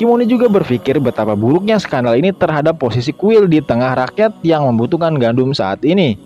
Kimoni juga berpikir betapa buruknya skandal ini terhadap posisi kuil di tengah rakyat yang membutuhkan gandum saat ini.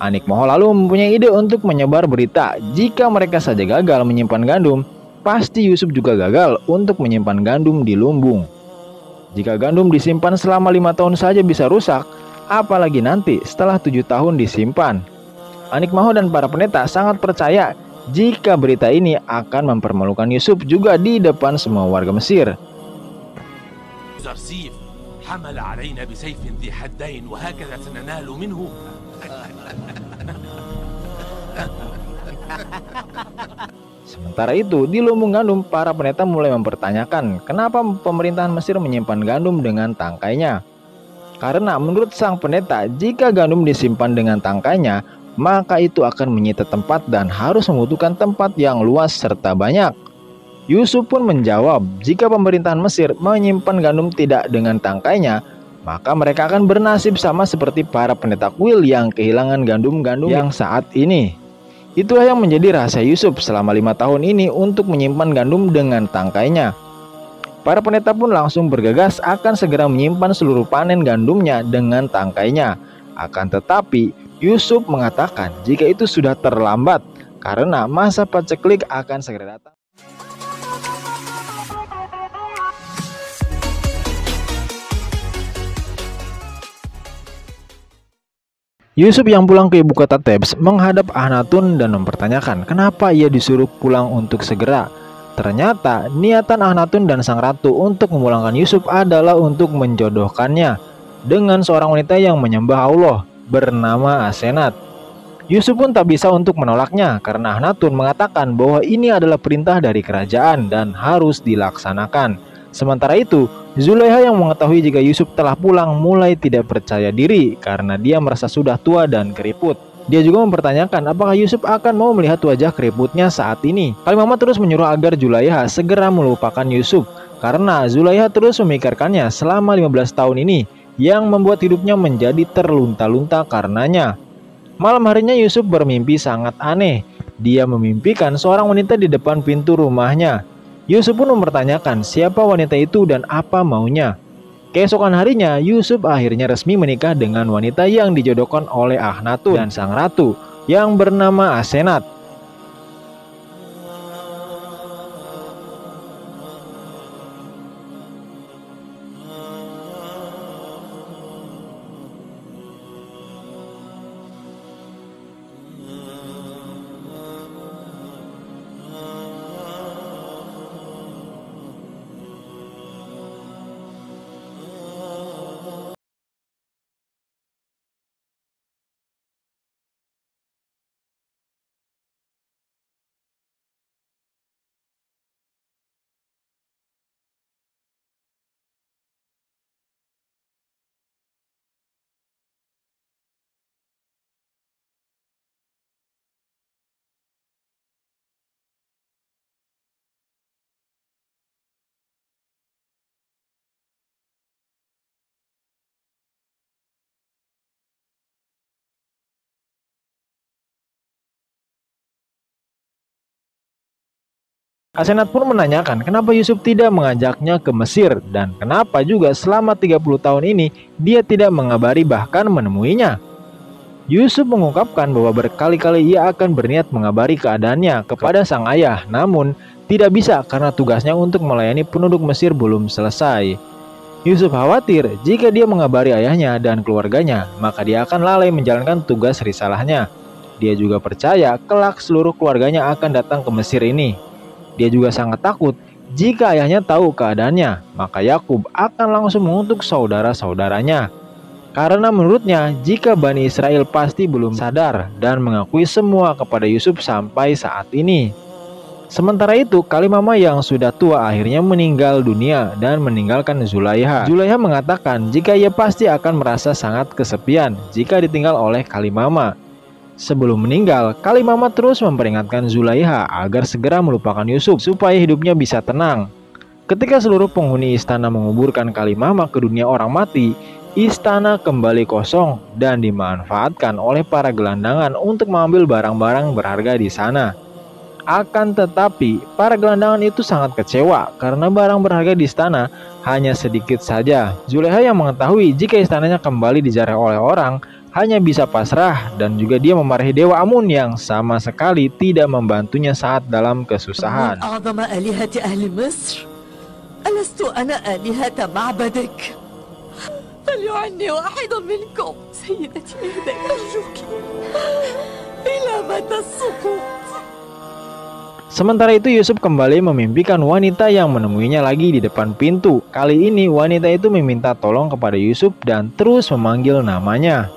Anik Moho lalu mempunyai ide untuk menyebar berita jika mereka saja gagal menyimpan gandum, pasti Yusuf juga gagal untuk menyimpan gandum di lumbung. Jika gandum disimpan selama 5 tahun saja bisa rusak, apalagi nanti setelah 7 tahun disimpan. Anik Moho dan para pendeta sangat percaya jika berita ini akan mempermalukan Yusuf juga di depan semua warga Mesir. Sementara itu, di lumbung gandum, para pendeta mulai mempertanyakan kenapa pemerintahan Mesir menyimpan gandum dengan tangkainya. Karena menurut sang pendeta, jika gandum disimpan dengan tangkainya, maka itu akan menyita tempat dan harus membutuhkan tempat yang luas serta banyak. Yusuf pun menjawab, jika pemerintahan Mesir menyimpan gandum tidak dengan tangkainya, maka mereka akan bernasib sama seperti para pendeta kuil yang kehilangan gandum-gandum yang saat ini. Itulah yang menjadi rahasia Yusuf selama 5 tahun ini untuk menyimpan gandum dengan tangkainya. Para pendeta pun langsung bergegas akan segera menyimpan seluruh panen gandumnya dengan tangkainya. Akan tetapi, Yusuf mengatakan jika itu sudah terlambat karena masa paceklik akan segera datang. Yusuf yang pulang ke ibu kota Thebes menghadap Akhnatun dan mempertanyakan kenapa ia disuruh pulang untuk segera. Ternyata niatan Akhnatun dan sang ratu untuk memulangkan Yusuf adalah untuk menjodohkannya dengan seorang wanita yang menyembah Allah bernama Asenat. Yusuf pun tak bisa untuk menolaknya karena Akhnatun mengatakan bahwa ini adalah perintah dari kerajaan dan harus dilaksanakan. Sementara itu, Zulaiha yang mengetahui jika Yusuf telah pulang mulai tidak percaya diri karena dia merasa sudah tua dan keriput. Dia juga mempertanyakan apakah Yusuf akan mau melihat wajah keriputnya saat ini. Kalimama terus menyuruh agar Zulaiha segera melupakan Yusuf karena Zulaiha terus memikirkannya selama 15 tahun ini yang membuat hidupnya menjadi terlunta-lunta karenanya. Malam harinya Yusuf bermimpi sangat aneh. Dia memimpikan seorang wanita di depan pintu rumahnya. Yusuf pun mempertanyakan siapa wanita itu dan apa maunya. Keesokan harinya, Yusuf akhirnya resmi menikah dengan wanita yang dijodohkan oleh Akhnatun dan sang ratu yang bernama Asenat. Asenat pun menanyakan kenapa Yusuf tidak mengajaknya ke Mesir dan kenapa juga selama 30 tahun ini dia tidak mengabari bahkan menemuinya. Yusuf mengungkapkan bahwa berkali-kali ia akan berniat mengabari keadaannya kepada sang ayah, namun tidak bisa karena tugasnya untuk melayani penduduk Mesir belum selesai. Yusuf khawatir jika dia mengabari ayahnya dan keluarganya, maka dia akan lalai menjalankan tugas risalahnya. Dia juga percaya kelak seluruh keluarganya akan datang ke Mesir ini. Dia juga sangat takut jika ayahnya tahu keadaannya, maka Yakub akan langsung mengutuk saudara-saudaranya. Karena menurutnya jika Bani Israel pasti belum sadar dan mengakui semua kepada Yusuf sampai saat ini. Sementara itu, Kalimama yang sudah tua akhirnya meninggal dunia dan meninggalkan Zulaiha. Zulaiha mengatakan jika ia pasti akan merasa sangat kesepian jika ditinggal oleh Kalimama. Sebelum meninggal, Kalimama terus memperingatkan Zulaiha agar segera melupakan Yusuf supaya hidupnya bisa tenang. Ketika seluruh penghuni istana menguburkan Kalimama ke dunia orang mati, istana kembali kosong dan dimanfaatkan oleh para gelandangan untuk mengambil barang-barang berharga di sana. Akan tetapi, para gelandangan itu sangat kecewa karena barang berharga di istana hanya sedikit saja. Zulekha yang mengetahui jika istananya kembali dijarah oleh orang, hanya bisa pasrah dan juga dia memarahi Dewa Amun yang sama sekali tidak membantunya saat dalam kesusahan. Sementara itu Yusuf kembali memimpikan wanita yang menemuinya lagi di depan pintu. Kali ini wanita itu meminta tolong kepada Yusuf dan terus memanggil namanya.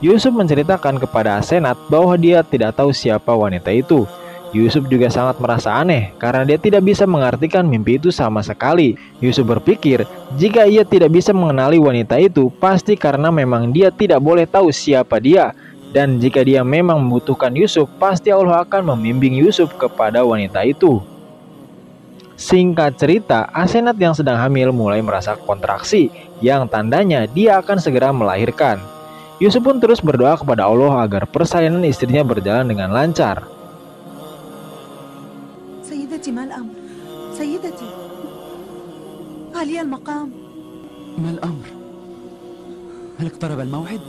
Yusuf menceritakan kepada Asenat bahwa dia tidak tahu siapa wanita itu. Yusuf juga sangat merasa aneh karena dia tidak bisa mengartikan mimpi itu sama sekali. Yusuf berpikir jika ia tidak bisa mengenali wanita itu pasti karena memang dia tidak boleh tahu siapa dia. Dan jika dia memang membutuhkan Yusuf, pasti Allah akan membimbing Yusuf kepada wanita itu. Singkat cerita, Asenat yang sedang hamil mulai merasa kontraksi yang tandanya dia akan segera melahirkan. Yusuf pun terus berdoa kepada Allah agar persalinan istrinya berjalan dengan lancar. Sayyidati mal amr, Sayyidati, Ali al-maqam. Mal amr, hal iqtarab al-maw'id?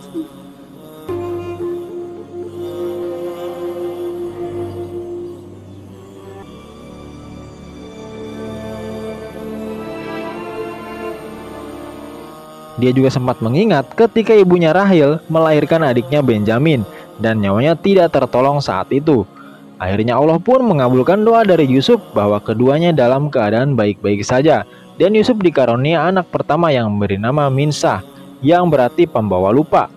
Dia juga sempat mengingat ketika ibunya Rahil melahirkan adiknya Benjamin dan nyawanya tidak tertolong saat itu. Akhirnya Allah pun mengabulkan doa dari Yusuf bahwa keduanya dalam keadaan baik-baik saja. Dan Yusuf dikarunia anak pertama yang beri nama Minsah, yang berarti pembawa lupa.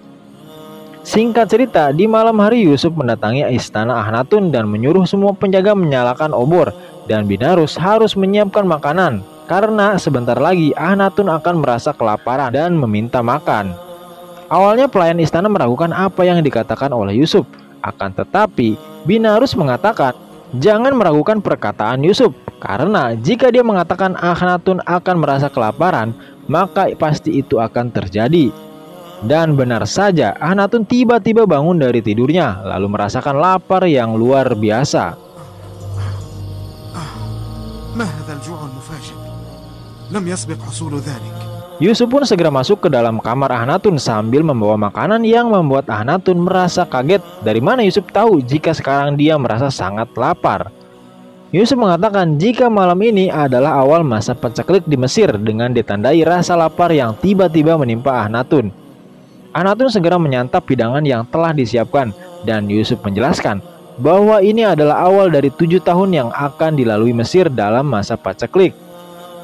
Singkat cerita, di malam hari Yusuf mendatangi istana Akhnatun dan menyuruh semua penjaga menyalakan obor. Dan Binarus harus menyiapkan makanan. Karena sebentar lagi Akhnatun akan merasa kelaparan dan meminta makan. Awalnya pelayan istana meragukan apa yang dikatakan oleh Yusuf. Akan tetapi Binarus mengatakan jangan meragukan perkataan Yusuf. Karena jika dia mengatakan Akhnatun akan merasa kelaparan, maka pasti itu akan terjadi. Dan benar saja Akhnatun tiba-tiba bangun dari tidurnya lalu merasakan lapar yang luar biasa. Yusuf pun segera masuk ke dalam kamar Akhnatun sambil membawa makanan yang membuat Akhnatun merasa kaget. Dari mana Yusuf tahu jika sekarang dia merasa sangat lapar? Yusuf mengatakan jika malam ini adalah awal masa paceklik di Mesir dengan ditandai rasa lapar yang tiba-tiba menimpa Akhnatun. Akhnatun segera menyantap hidangan yang telah disiapkan dan Yusuf menjelaskan bahwa ini adalah awal dari 7 tahun yang akan dilalui Mesir dalam masa paceklik.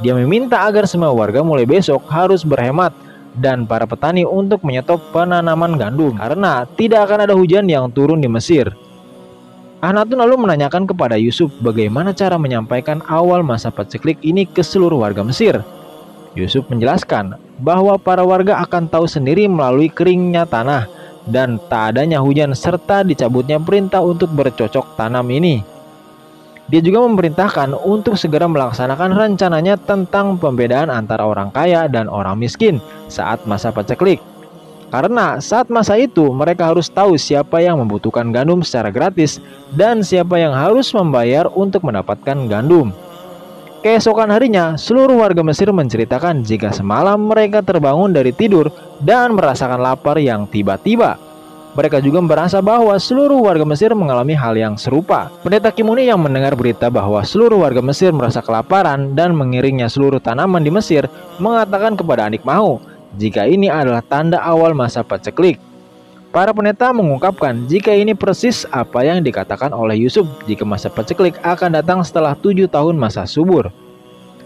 Dia meminta agar semua warga mulai besok harus berhemat dan para petani untuk menyetop penanaman gandum karena tidak akan ada hujan yang turun di Mesir. Akhnatun lalu menanyakan kepada Yusuf bagaimana cara menyampaikan awal masa paceklik ini ke seluruh warga Mesir. Yusuf menjelaskan bahwa para warga akan tahu sendiri melalui keringnya tanah dan tak adanya hujan serta dicabutnya perintah untuk bercocok tanam ini. Dia juga memerintahkan untuk segera melaksanakan rencananya tentang pembedaan antara orang kaya dan orang miskin saat masa paceklik. Karena saat masa itu mereka harus tahu siapa yang membutuhkan gandum secara gratis dan siapa yang harus membayar untuk mendapatkan gandum. Keesokan harinya, seluruh warga Mesir menceritakan jika semalam mereka terbangun dari tidur dan merasakan lapar yang tiba-tiba. Mereka juga merasa bahwa seluruh warga Mesir mengalami hal yang serupa. Pendeta Kimuni yang mendengar berita bahwa seluruh warga Mesir merasa kelaparan dan mengiringnya seluruh tanaman di Mesir mengatakan kepada Anik Mahu jika ini adalah tanda awal masa paceklik. Para pendeta mengungkapkan jika ini persis apa yang dikatakan oleh Yusuf jika masa paceklik akan datang setelah 7 tahun masa subur.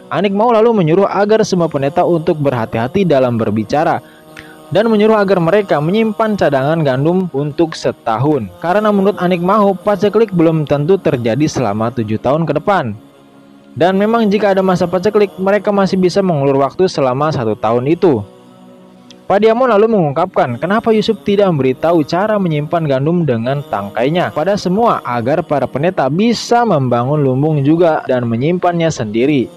Anik Mahu lalu menyuruh agar semua pendeta untuk berhati-hati dalam berbicara dan menyuruh agar mereka menyimpan cadangan gandum untuk setahun. Karena menurut Anik Mahu, paceklik belum tentu terjadi selama 7 tahun ke depan. Dan memang jika ada masa paceklik, mereka masih bisa mengulur waktu selama 1 tahun itu. Padiamon lalu mengungkapkan kenapa Yusuf tidak memberitahu cara menyimpan gandum dengan tangkainya pada semua agar para pendeta bisa membangun lumbung juga dan menyimpannya sendiri.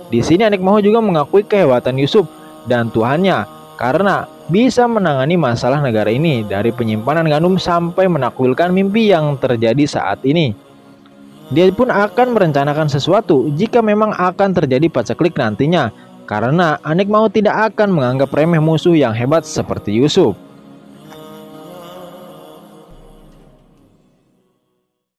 Di sini Anik Maho juga mengakui kehebatan Yusuf dan Tuhannya karena bisa menangani masalah negara ini dari penyimpanan gandum sampai menakwilkan mimpi yang terjadi saat ini. Dia pun akan merencanakan sesuatu jika memang akan terjadi paceklik nantinya, karena Anik Maho tidak akan menganggap remeh musuh yang hebat seperti Yusuf.